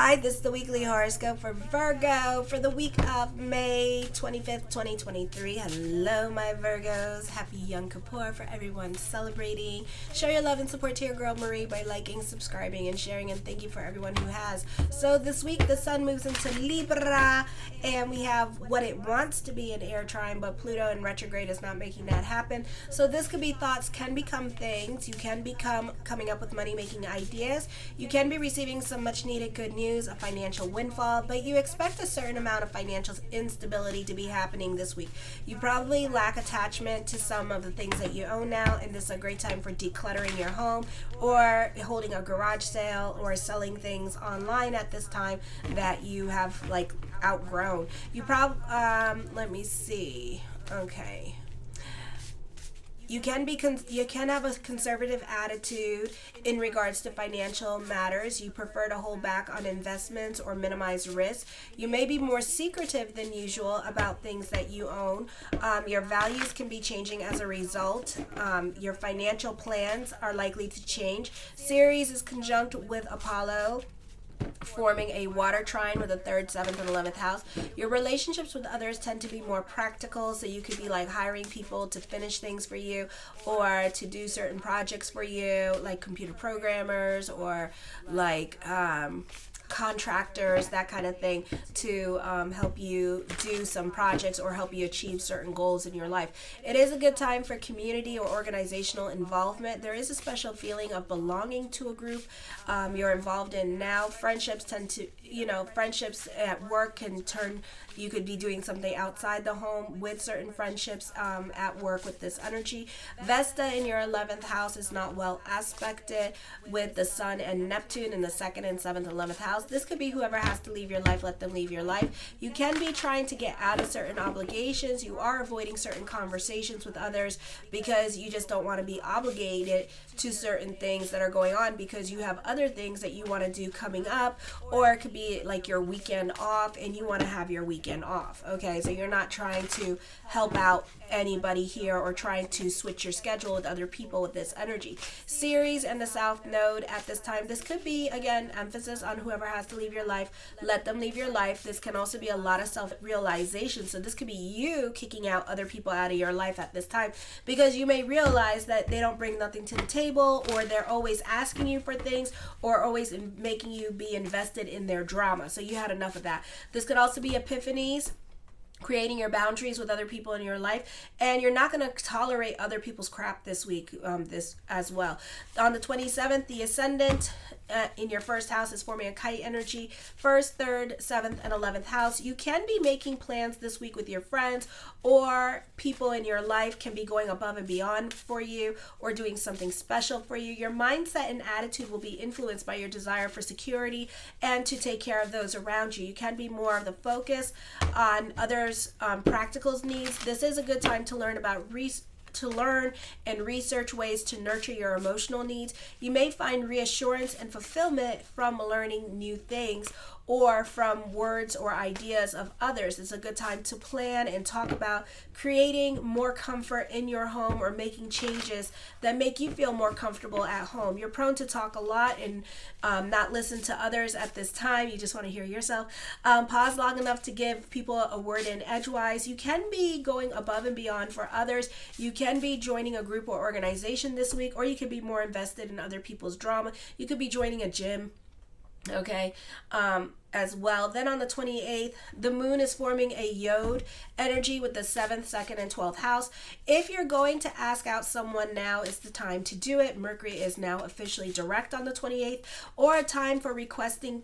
Hi, this is the weekly horoscope for Virgo for the week of May 25th, 2023. Hello, my Virgos. Happy Yom Kippur for everyone celebrating. Show your love and support to your girl Marie by liking, subscribing, and sharing, and thank you for everyone who has. So this week, the sun moves into Libra, and we have what it wants to be an air trine, but Pluto in retrograde is not making that happen. So this could be thoughts can become things. You can become coming up with money-making ideas. You can be receiving some much-needed good news, a financial windfall, but you expect a certain amount of financial instability to be happening this week. You probably lack attachment to some of the things that you own now, and this is a great time for decluttering your home or holding a garage sale or selling things online at this time that you have outgrown. You probably let me see. Okay. You can have a conservative attitude in regards to financial matters. You prefer to hold back on investments or minimize risk. You may be more secretive than usual about things that you own. Your values can be changing as a result. Your financial plans are likely to change. Ceres is conjunct with Apollo, forming a water trine with the 3rd, 7th, and 11th house. Your relationships with others tend to be more practical, so you could be hiring people to finish things for you or to do certain projects for you, like computer programmers or contractors, that kind of thing, to help you do some projects or help you achieve certain goals in your life. It is a good time for community or organizational involvement. There is a special feeling of belonging to a group you're involved in now. Friendships friendships at work can turn, you could be doing something outside the home with certain friendships at work with this energy. Vesta in your 11th house is not well aspected with the Sun and Neptune in the 2nd and 7th and 11th house. This could be whoever has to leave your life, let them leave your life. You can be trying to get out of certain obligations. You are avoiding certain conversations with others because you just don't want to be obligated to certain things that are going on because you have other things that you want to do coming up, or it could be like your weekend off and you want to have your weekend off. Okay, so you're not trying to help out anybody here or trying to switch your schedule with other people with this energy. Ceres and the South Node at this time. This could be, again, emphasis on whoever has to leave your life, let them leave your life. This can also be a lot of self-realization. So this could be you kicking out other people out of your life at this time because you may realize that they don't bring nothing to the table, or they're always asking you for things, or always making you be invested in their drama. So you had enough of that. This could also be epiphanies, creating your boundaries with other people in your life, and you're not going to tolerate other people's crap this week, this as well. On the 27th, the ascendant in your 1st house is forming a kite energy. 1st, 3rd, 7th, and 11th house. You can be making plans this week with your friends, or people in your life can be going above and beyond for you or doing something special for you. Your mindset and attitude will be influenced by your desire for security and to take care of those around you. You can be more of the focus on others' practical needs. This is a good time to learn and research ways to nurture your emotional needs. You may find reassurance and fulfillment from learning new things or from words or ideas of others. It's a good time to plan and talk about creating more comfort in your home or making changes that make you feel more comfortable at home. You're prone to talk a lot and not listen to others at this time. You just want to hear yourself. Pause long enough to give people a word in edgewise. You can be going above and beyond for others. You can be joining a group or organization this week, or you could be more invested in other people's drama. You could be joining a gym, okay, as well. Then on the 28th, the moon is forming a Yod energy with the 7th, 2nd, and 12th house. If you're going to ask out someone, now is the time to do it. Mercury is now officially direct on the 28th, or a time for requesting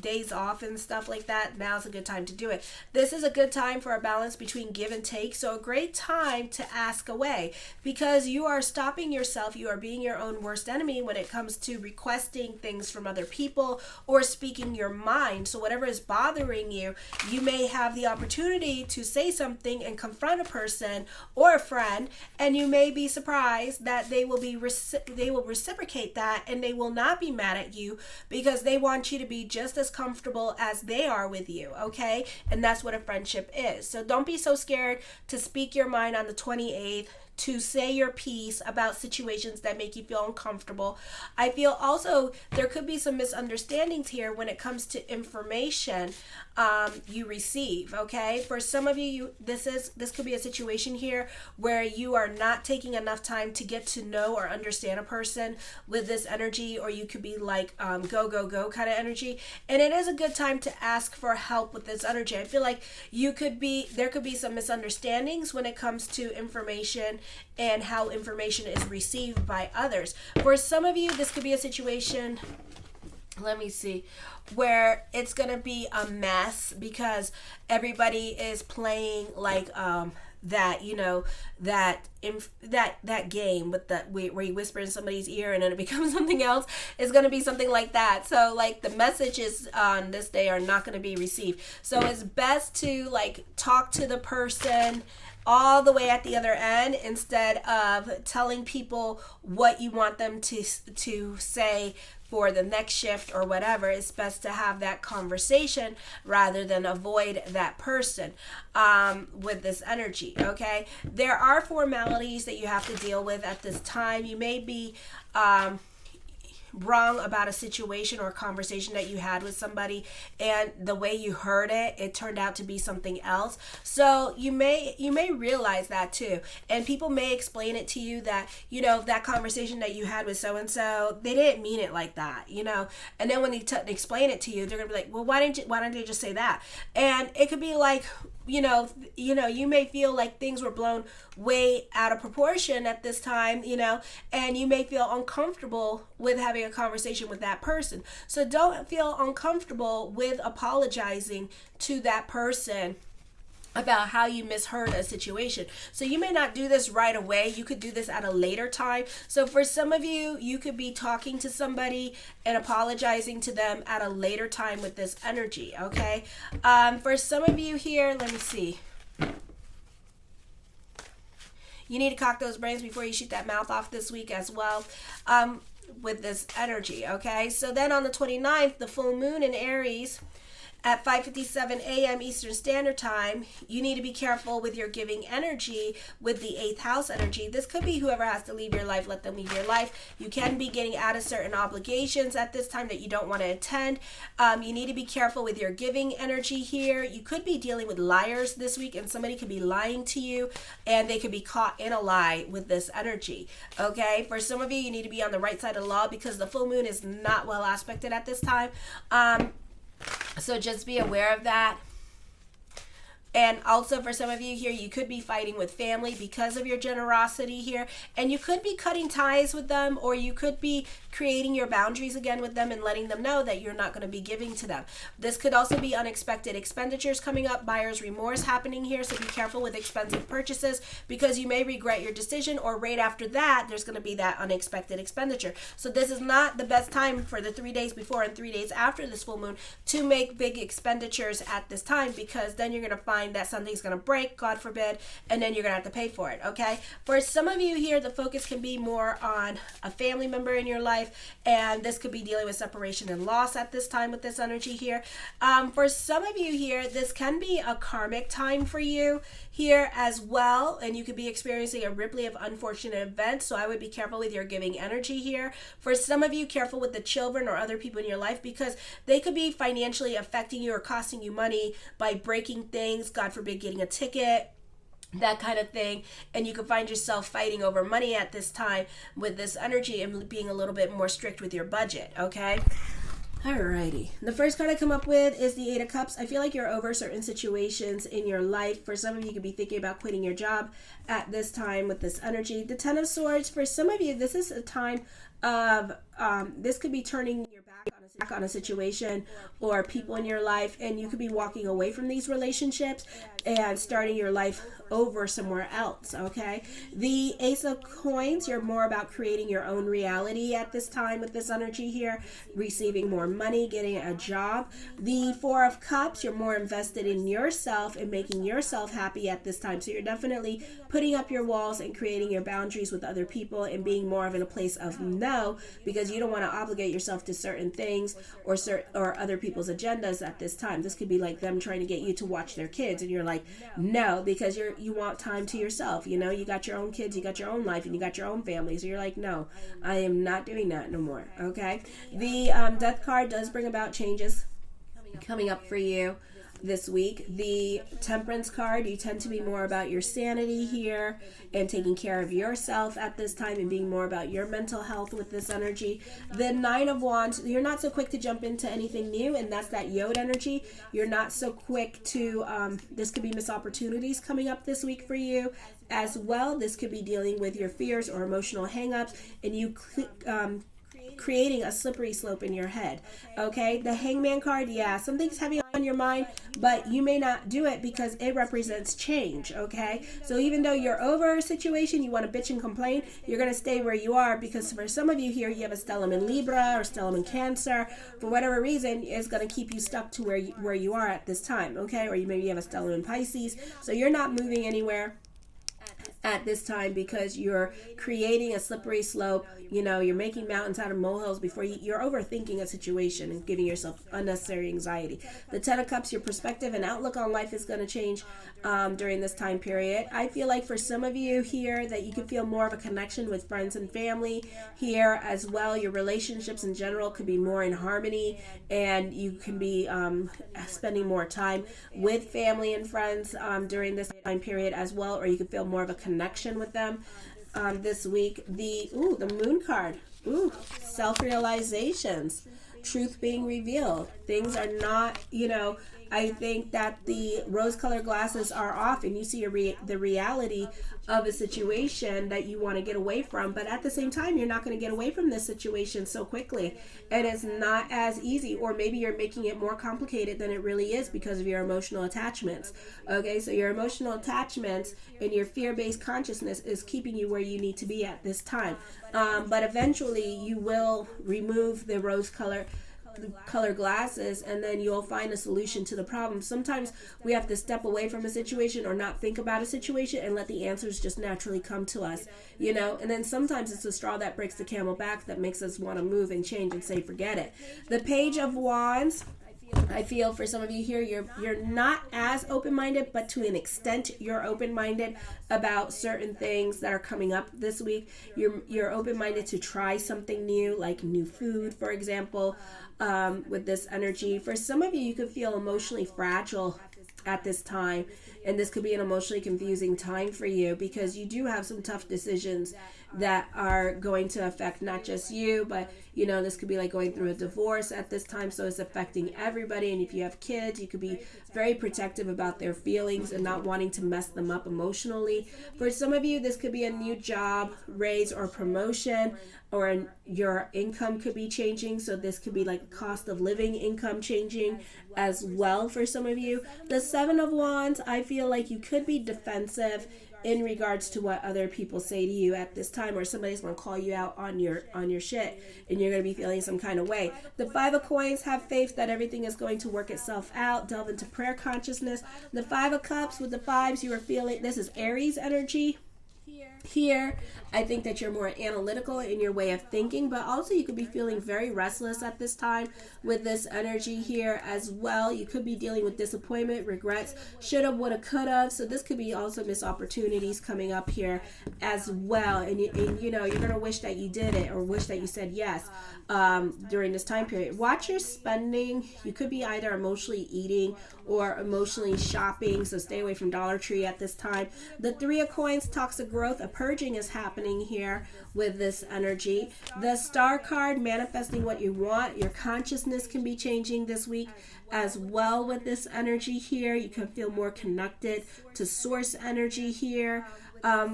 days off and stuff like that. Now's a good time to do it. This is a good time for a balance between give and take. So a great time to ask away because you are stopping yourself. You are being your own worst enemy when it comes to requesting things from other people or speaking your mind. So whatever is bothering you, you may have the opportunity to say something and confront a person or a friend, and you may be surprised that they will reciprocate that, and they will not be mad at you because they want you to be just as comfortable as they are with you, okay? And that's what a friendship is. So don't be so scared to speak your mind on the 28th. to say your piece about situations that make you feel uncomfortable. I feel also there could be some misunderstandings here when it comes to information you receive. Okay, for some of you, this could be a situation here where you are not taking enough time to get to know or understand a person with this energy, or you could be like go go go kind of energy, and it is a good time to ask for help with this energy. I feel like there could be some misunderstandings when it comes to information and how information is received by others. For some of you, this could be a situation, let me see, where it's gonna be a mess because everybody is playing like that, you know, that game with the where you whisper in somebody's ear and then it becomes something else. Is going to be something like that. So like the messages on this day are not going to be received. So it's best to like talk to the person all the way at the other end instead of telling people what you want them to say for the next shift or whatever. It's best to have that conversation rather than avoid that person with this energy. Okay, there are formalities that you have to deal with at this time. You may be wrong about a situation or conversation that you had with somebody, and the way you heard it turned out to be something else. So you may realize that too, and people may explain it to you that, you know, that conversation that you had with so and so, they didn't mean it like that, you know. And then when they explain it to you, they're gonna be like, well, why didn't they just say that? And it could be like, you know, you may feel like things were blown way out of proportion at this time, you know, and you may feel uncomfortable with having a conversation with that person. So don't feel uncomfortable with apologizing to that person about how you misheard a situation. So you may not do this right away. You could do this at a later time. So for some of you, you could be talking to somebody and apologizing to them at a later time with this energy, okay? For some of you here, let me see. You need to cock those brains before you shoot that mouth off this week as well. With this energy, okay? So then on the 29th, the full moon in Aries at 5:57 a.m. Eastern Standard Time, you need to be careful with your giving energy with the 8th house energy. This could be whoever has to leave your life, let them leave your life. You can be getting out of certain obligations at this time that you don't want to attend. You need to be careful with your giving energy here. You could be dealing with liars this week, and somebody could be lying to you, and they could be caught in a lie with this energy, okay? For some of you, you need to be on the right side of the law because the full moon is not well aspected at this time. So just be aware of that. And also for some of you here, you could be fighting with family because of your generosity here. And you could be cutting ties with them, or you could be creating your boundaries again with them and letting them know that you're not going to be giving to them. This could also be unexpected expenditures coming up, buyer's remorse happening here. So be careful with expensive purchases because you may regret your decision, or right after that, there's going to be that unexpected expenditure. So this is not the best time for the 3 days before and 3 days after this full moon to make big expenditures at this time, because then you're going to find that something's going to break, God forbid, and then you're going to have to pay for it, okay? For some of you here, the focus can be more on a family member in your life, and this could be dealing with separation and loss at this time with this energy here. For some of you here, this can be a karmic time for you here as well, and you could be experiencing a rippling of unfortunate events, so I would be careful with your giving energy here. For some of you, careful with the children or other people in your life, because they could be financially affecting you or costing you money by breaking things, God forbid, getting a ticket, that kind of thing, and you could find yourself fighting over money at this time with this energy and being a little bit more strict with your budget, okay? Alrighty. The first card I come up with is the 8 of Cups. I feel like you're over certain situations in your life. For some of you, could be thinking about quitting your job at this time with this energy. The 10 of Swords. For some of you, this is a time of, this could be turning your back on a situation or people in your life, and you could be walking away from these relationships and starting your life over somewhere else, okay? The Ace of Coins, you're more about creating your own reality at this time with this energy here, receiving more money, getting a job. The 4 of Cups, you're more invested in yourself and making yourself happy at this time. So you're definitely putting up your walls and creating your boundaries with other people and being more of in a place of no, because you don't want to obligate yourself to certain things things or other people's agendas at this time. This could be like them trying to get you to watch their kids, and you're like, no, because you want time to yourself. You know, you got your own kids, you got your own life, and you got your own family. So you're like, no, I am not doing that no more. Okay. The Death card does bring about changes coming up for you this week. The Temperance card, you tend to be more about your sanity here and taking care of yourself at this time and being more about your mental health with this energy. The Nine of Wands, you're not so quick to jump into anything new, and that's that Yod energy. You're not so quick to, this could be missed opportunities coming up this week for you as well. This could be dealing with your fears or emotional hangups, and you creating a slippery slope in your head. Okay, the Hangman card, yeah, something's heavy on your mind, but you may not do it because it represents change. Okay, so even though you're over a situation, you want to bitch and complain, you're going to stay where you are, because for some of you here, you have a stellium in Libra or stellium in Cancer. For whatever reason, it's going to keep you stuck to where you are at this time. Okay, or you maybe have a stellium in Pisces, so you're not moving anywhere at this time because you're creating a slippery slope. You know, you're making mountains out of molehills before you're overthinking a situation and giving yourself unnecessary anxiety. The Ten of Cups, your perspective and outlook on life is going to change during this time period. I feel like for some of you here that you can feel more of a connection with friends and family here as well. Your relationships in general could be more in harmony, and you can be spending more time with family and friends during this time period as well, or you could feel more of a connection with them this week. The Moon card, self-realizations, truth being revealed. Things are not, I think that the rose-colored glasses are off, and you see the reality of a situation that you want to get away from, but at the same time, you're not going to get away from this situation so quickly, and it's not as easy, or maybe you're making it more complicated than it really is because of your emotional attachments. Okay, so your emotional attachments and your fear-based consciousness is keeping you where you need to be at this time, but eventually you will remove the rose-colored glasses, and then you'll find a solution to the problem. Sometimes we have to step away from a situation or not think about a situation and let the answers just naturally come to us, and then sometimes it's the straw that breaks the camel back that makes us want to move and change and say forget it. The Page of Wands, I feel for some of you here, you're not as open-minded, but to an extent you're open-minded about certain things that are coming up this week. You're open-minded to try something new, like new food, for example, with this energy. For some of you, you could feel emotionally fragile at this time, and this could be an emotionally confusing time for you because you do have some tough decisions that are going to affect not just you, but this could be like going through a divorce at this time, so it's affecting everybody. And if you have kids, you could be very protective about their feelings and not wanting to mess them up emotionally. For some of you, this could be a new job, raise, or promotion, or your income could be changing, so this could be like cost of living income changing as well for some of you. The Seven of Wands, I feel like you could be defensive in regards to what other people say to you at this time, or somebody's going to call you out on your shit, and you're going to be feeling some kind of way. The Five of Coins, have faith that everything is going to work itself out. Delve into prayer consciousness. The Five of Cups, with the fives, you are feeling, this is Aries energy. Here, I think that you're more analytical in your way of thinking, but also you could be feeling very restless at this time with this energy here as well. You could be dealing with disappointment, regrets, shoulda, woulda, coulda. So this could be also missed opportunities coming up here as well. And you're going to wish that you did it, or wish that you said yes during this time period. Watch your spending. You could be either emotionally eating or emotionally shopping, so stay away from Dollar Tree at this time. The Three of Coins, toxic growth. A purging is happening here with this energy. The Star card, manifesting what you want. Your consciousness can be changing this week as well with this energy here. You can feel more connected to source energy here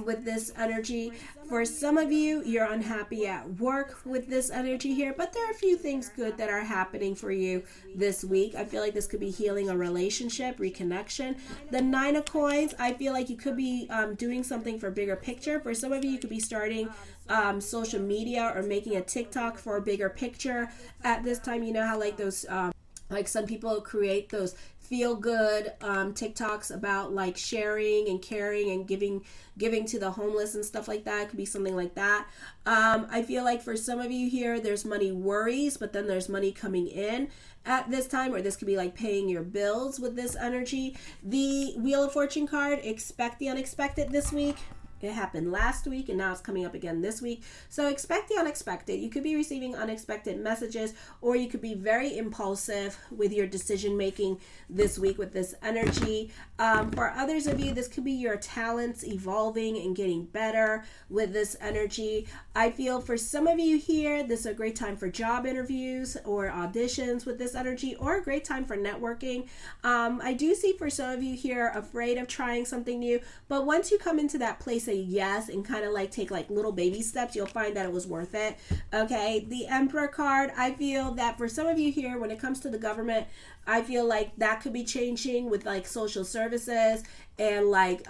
with this energy. For some of you, you're unhappy at work with this energy here, but there are a few things good that are happening for you this week. I feel like this could be healing a relationship, reconnection. The Nine of Coins, I feel like you could be doing something for bigger picture. For some of you, you could be starting social media or making a TikTok for a bigger picture at this time. You know how like those Like some people create those feel good TikToks about like sharing and caring and giving to the homeless and stuff like that. It could be something like that. I feel like for some of you here, there's money worries, but then there's money coming in at this time, or this could be like paying your bills with this energy. The Wheel of Fortune card, expect the unexpected this week. It happened last week and now it's coming up again this week. So expect the unexpected. You could be receiving unexpected messages, or you could be very impulsive with your decision making this week with this energy. For others of you, this could be your talents evolving and getting better with this energy. I feel for some of you here, this is a great time for job interviews or auditions with this energy, or a great time for networking. I do see for some of you here afraid of trying something new, but once you come into that place of yes and kind of like take like little baby steps, you'll find that it was worth it. Okay, the Emperor card, I feel that for some of you here, when it comes to the government, I feel like that could be changing with like social services and like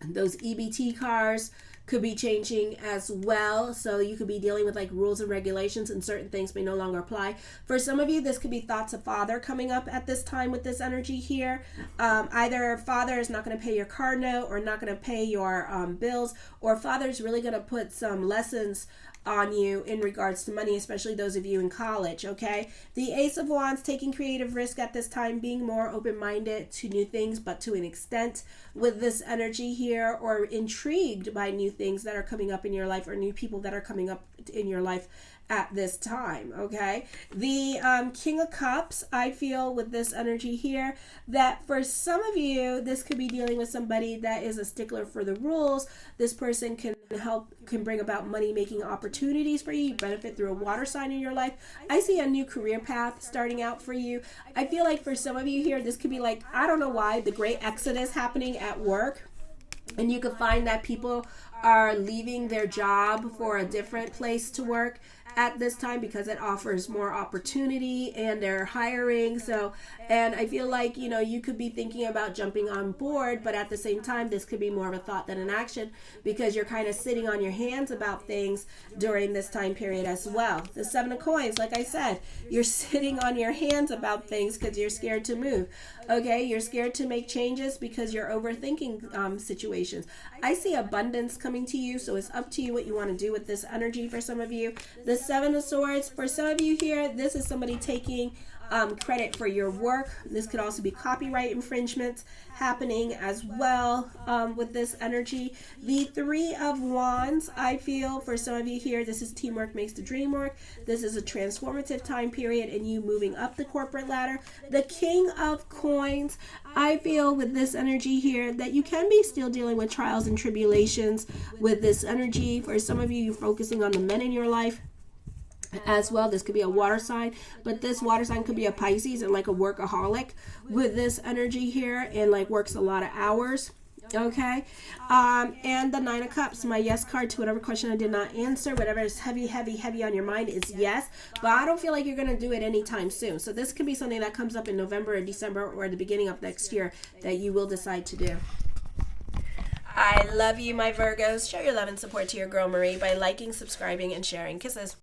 those EBT cars could be changing as well. So you could be dealing with like rules and regulations, and certain things may no longer apply. For some of you, this could be thoughts of father coming up at this time with this energy here. Either father is not going to pay your car note or not going to pay your bills, or father is really going to put some lessons on you in regards to money, especially those of you in college. Okay, the Ace of Wands, taking creative risk at this time, being more open-minded to new things, but to an extent with this energy here, or intrigued by new things that are coming up in your life, or new people that are coming up in your life at this time. Okay, the King of Cups, I feel with this energy here that for some of you, this could be dealing with somebody that is a stickler for the rules. This person can bring about money making opportunities for you. You benefit through a water sign in your life. I see a new career path starting out for you. I feel like for some of you here, this could be like, I don't know why, the great exodus happening at work, and you could find that people are leaving their job for a different place to work at this time because it offers more opportunity and they're hiring. So, and I feel like, you know, you could be thinking about jumping on board, but at the same time, this could be more of a thought than an action because you're kind of sitting on your hands about things during this time period as well. The Seven of Coins, like I said, you're sitting on your hands about things because you're scared to move. Okay, you're scared to make changes because you're overthinking situations. I see abundance coming to you, so it's up to you what you want to do with this energy for some of you. The Seven of Swords, for some of you here, this is somebody taking credit for your work. This could also be copyright infringements happening as well with this energy. The Three of Wands, I feel for some of you here, this is teamwork makes the dream work. This is a transformative time period and you moving up the corporate ladder. The King of Coins, I feel with this energy here that you can be still dealing with trials and tribulations with this energy. For some of you, you're focusing on the men in your life as well. This could be a water sign, but this water sign could be a Pisces and like a workaholic with this energy here and like works a lot of hours. Okay, and the Nine of Cups, my yes card to whatever question I did not answer. Whatever is heavy on your mind is yes, but I don't feel like you're going to do it anytime soon. So this could be something that comes up in November or December or the beginning of next year that you will decide to do. I love you, my Virgos. Show your love and support to your girl Marie by liking, subscribing, and sharing. Kisses.